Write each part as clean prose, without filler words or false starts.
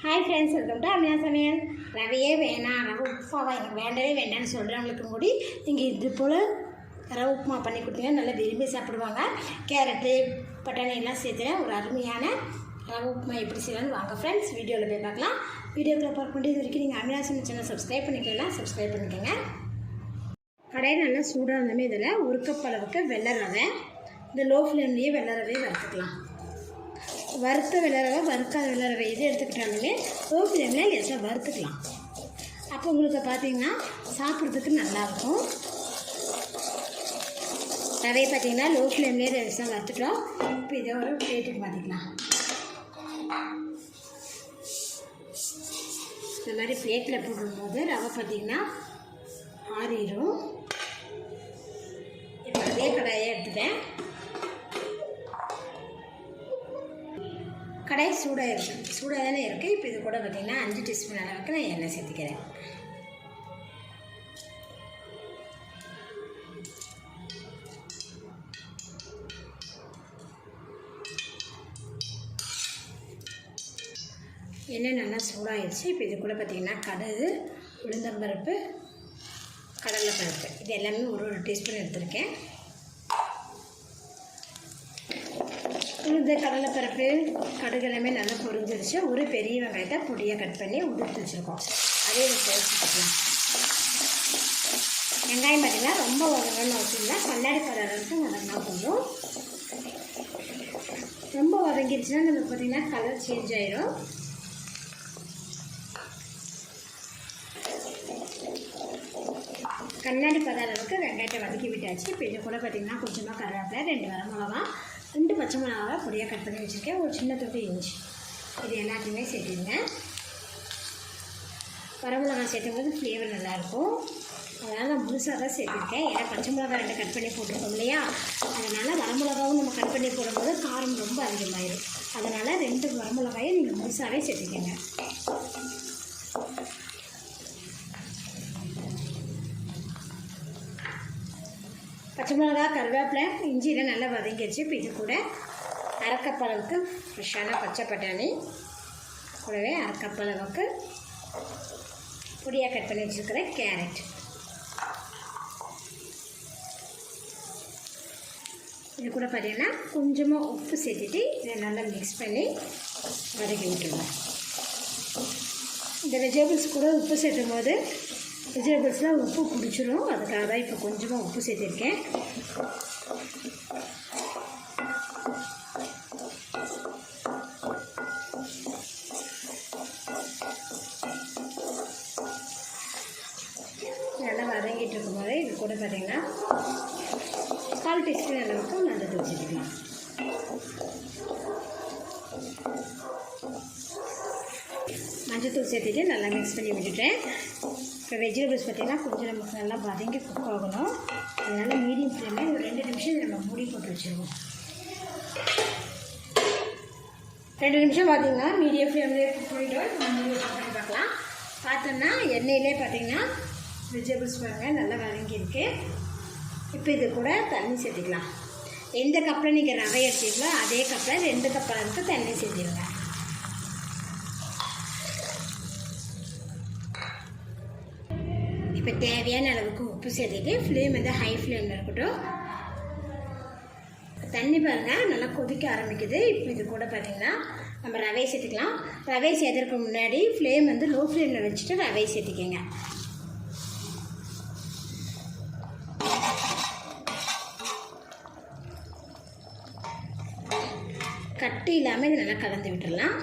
Hi friends, welcome to அம்மினா சமையல். ரவையே வேணாம், ரவை உப்புமாவா எனக்கு வேண்டவே வேண்டாம்னு சொல்கிறவங்களுக்கு கூடி நீங்கள் இது போல் ரவை உப்புமா பண்ணி கொடுத்தீங்கன்னா நல்லா விரும்பி சாப்பிடுவாங்க. கேரட்டு பட்டாணி எல்லாம் சேர்த்துறேன். ஒரு அருமையான ரவை உப்புமா எப்படி செய்யலாம்னு வாங்க ஃப்ரெண்ட்ஸ் வீடியோவில் போய் பார்க்கலாம். வீடியோக்குள்ளே பார்க்க முடியாது வரைக்கும் நீங்கள் அம்மினா சமையல் சேனல் சப்ஸ்கிரைப் பண்ணிக்கோங்க. கடையில் நல்லா சூடாக இருந்தாமே இதில் ஒரு கப் அளவுக்கு வெள்ளை ரவை, இந்த லோ ஃப்ளேம்லேயே வெள்ளை ரவையை வறுத்துக்கலாம். வறுத்த வெள்ளை ரவை, வறுக்காத வெள்ளை ரவை இது எடுத்துக்கிட்டாலுமே லோ ஃப்ளேமில் லேசாக வறுத்துக்கலாம். அப்போ உங்களுக்கு பார்த்தீங்கன்னா சாப்பிட்றதுக்கு நல்லாயிருக்கும். ரவையை பார்த்தீங்கன்னா லோ ஃப்ளேம்லேயே லேசாக வறுத்துட்டோம். இப்போ இதை ஒரு பிளேட்டுக்கு மாற்றிக்கலாம். இந்த மாதிரி பிளேட்டில் போடும்போது ரவை பார்த்திங்கன்னா ஆறிடும். இப்போ அதே கடாயை எடுத்துட்டேன். கடாய் சூடாக தானே இருக்குது. இப்போ இது கூட பார்த்திங்கன்னா 5 டீஸ்பூன் அளவுக்கு நான் எண்ணெய் சேர்த்துக்கிறேன். எண்ணெய் நல்லா சூடாகிடுச்சு. இப்போ இது கூட பார்த்திங்கன்னா கடுகு, உளுந்தம்பருப்பு, கடலைப்பருப்பு இது எல்லாமே ஒரு டீஸ்பூன் எடுத்துருக்கேன். உளுந்து, கடலைப்பருப்பு, கடுகு எல்லாமே நல்லா பொரிஞ்சிருச்சு. ஒரு பெரிய வெங்காயத்தை பொடியாக கட் பண்ணி உதிர்த்து வச்சுருக்கோம். அதே சேர்த்துக்கலாம். வெங்காயம் பார்த்திங்கன்னா ரொம்ப வதங்கணும்னு அவசியம் இல்லை. கண்ணாடி பழ அளவுக்கு வதங்கினா போதும். ரொம்ப வதங்கிடுச்சுன்னா நமக்கு பார்த்திங்கன்னா கலர் சேஞ்ச் ஆகிடும். கண்ணாடி பழ அளவுக்கு வெங்காயத்தை வதக்கி விட்டாச்சு. இப்போ இது கூட பார்த்திங்கன்னா கொஞ்சமாக கருவேப்பிலை, 2 வரமிளகா, 2 பச்சை மிளகாவை பொடியாக கட் பண்ணி வச்சுருக்கேன். ஒரு சின்ன தொட்டு இஞ்சி இது எல்லாத்தையுமே சேர்த்துடுங்க. வரமிளகா சேர்த்தும்போது ஃப்ளேவர் நல்லாயிருக்கும். அதனால் நான் முழுசாக தான் சேர்த்துருக்கேன். ஏன்னா பச்சை மிளகா 2 கட் பண்ணி போட்டிருக்கோம் இல்லையா, அதனால் வரமிளகாவும் நம்ம கட் பண்ணி போடும்போது காரம் ரொம்ப அதிகமாகிடும். அதனால் 2 வரமிளகாயை நீங்கள் முழுசாகவே சேர்த்துக்கங்க. பச்சை மிளகா, கருவேப்பிலை, இஞ்சியில் நல்லா வதங்கிடுச்சு. இப்போ இது கூட 1/2 கப் அளவுக்கு ஃப்ரெஷ்ஷான பச்சை பட்டாணி, கூடவே 1/2 கப் அளவுக்கு பொடியாக கட் பண்ணி வச்சுருக்கிற கேரட், இது கூட பார்த்திங்கன்னா கொஞ்சமாக உப்பு சேர்த்துட்டு இதை நல்லா மிக்ஸ் பண்ணி வதக்கி விட்டுருவோம். இந்த வெஜிடபிள்ஸ் கூட உப்பு சேர்த்தும் போது வெஜிடபிள்ஸ்லாம் உப்பு பிடிச்சிரும். அதுக்காக தான் இப்போ கொஞ்சமாக உப்பு சேர்த்துருக்கேன். நல்லா வதங்கிட்டு இருக்கும்போது இது கூட பார்த்திங்கன்னா 1/4 டீஸ்பூன் அளவுக்கு மஞ்சள் சேர்த்துக்கலாம். மஞ்சள் சேர்த்துட்டு நல்லா மிக்ஸ் பண்ணி விட்டுட்டேன். இப்போ வெஜிடபிள்ஸ் பார்த்திங்கன்னா கொஞ்சம் நமக்கு நல்லா வதங்கி குக் ஆகணும். அதனால் மீடியம் ஃப்ளேமில் ஒரு 2 நிமிஷம் நம்ம மூடி போட்டு வச்சுருவோம். 2 நிமிஷம் பார்த்திங்கன்னா மீடியம் ஃப்ளேம்லேயே குக் பண்ணிவிட்டோம். நம்ம மூடி பண்ணி பார்க்கலாம். பார்த்தோம்னா எண்ணெயிலே பார்த்திங்கன்னா வெஜிடபிள்ஸ் பாருங்கள் நல்லா வதங்கியிருக்கு. இப்போ இது கூட தண்ணி சேர்த்துக்கலாம். எந்த கப்பில் நீங்கள் ரவை எடுத்தீங்களோ அதே கப்பில் 2 கப் அளவுக்கு தண்ணி சேர்த்துருங்க. இப்போ தேவையான அளவுக்கு உப்பு சேர்த்துட்டு ஃப்ளேம் வந்து ஹை ஃப்ளேமில் இருக்கட்டும். தண்ணி பாருங்கள் நல்லா கொதிக்க ஆரம்பிக்குது. இப்போ இது கூட பார்த்திங்கன்னா நம்ம ரவையை சேர்த்துக்கலாம். ரவையை சேர்த்துறதுக்கு முன்னாடி ஃப்ளேம் வந்து லோ ஃப்ளேமில் வச்சுட்டு ரவையை சேர்த்துக்கங்க. கட்டி இல்லாமல் இது நல்லா கலந்து விட்டுடலாம்.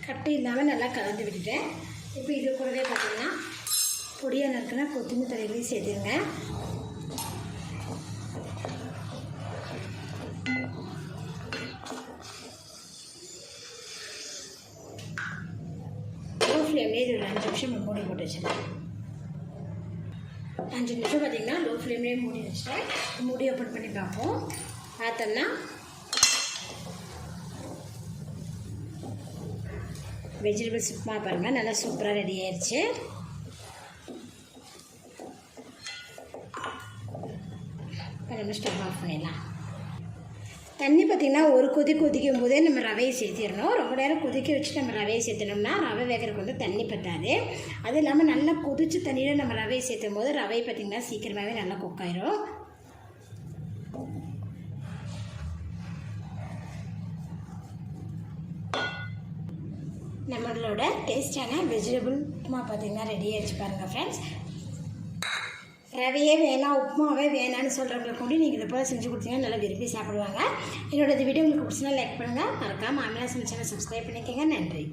கட்டி இல்லாமல் நல்லா கலந்து விட்டுட்டேன். இப்போ இது கூடவே பார்த்திங்கன்னா பொடியாக நறுக்குன்னா கொத்தமல்லி தழையிலையும் சேர்த்துருங்க. லோ ஃப்ளேம்லேயே இது ஒரு 5 நிமிஷம் மூடி போட்டு வச்சுருக்கேன். 5 நிமிஷம் பார்த்திங்கன்னா லோ ஃப்ளேம்லேயே மூடி வச்சுட்டேன். மூடி ஓப்பன் பண்ணி பார்ப்போம். பார்த்தோம்னா வெஜிடபிள்ஸ் உப்புமா பாருங்கள் நல்லா சூப்பராக ரெடி ஆயிடுச்சு. இப்போ நம்ம ஸ்டவ் ஆஃப் பண்ணிடலாம். தண்ணி பார்த்திங்கன்னா ஒரு கொதிக்கும் போதே நம்ம ரவையை சேர்த்திடணும். ரொம்ப நேரம் கொதிக்க வச்சு நம்ம ரவையை சேர்த்தினோம்னா ரவை வேகிறதுக்கு வந்து தண்ணி பத்தாது. அது இல்லாமல் நல்லா கொதிச்சு தண்ணியில் நம்ம ரவையை சேர்த்தும் போது ரவை பார்த்திங்கன்னா சீக்கிரமாகவே நல்லா குக் ஆயிரும். நம்மளோட டேஸ்டான வெஜிடபிள் உப்புமா பார்த்திங்கன்னா ரெடி ஆகிடுச்சு பாருங்கள் ஃப்ரெண்ட்ஸ். ரவையே வேணாம் உப்புமாவே வேணான்னு சொல்கிறவங்களுக்கு கூட நீங்கள் இதை போல் செஞ்சு கொடுத்தீங்கன்னா நல்லா விரும்பி சாப்பிடுவாங்க. என்னோட இந்த வீடியோ உங்களுக்கு பிடிச்சினா லைக் பண்ணுங்கள். மறக்காமல் ஆமினா சமையல் சேனல் சப்ஸ்கிரைப் பண்ணிக்கோங்க. நன்றி.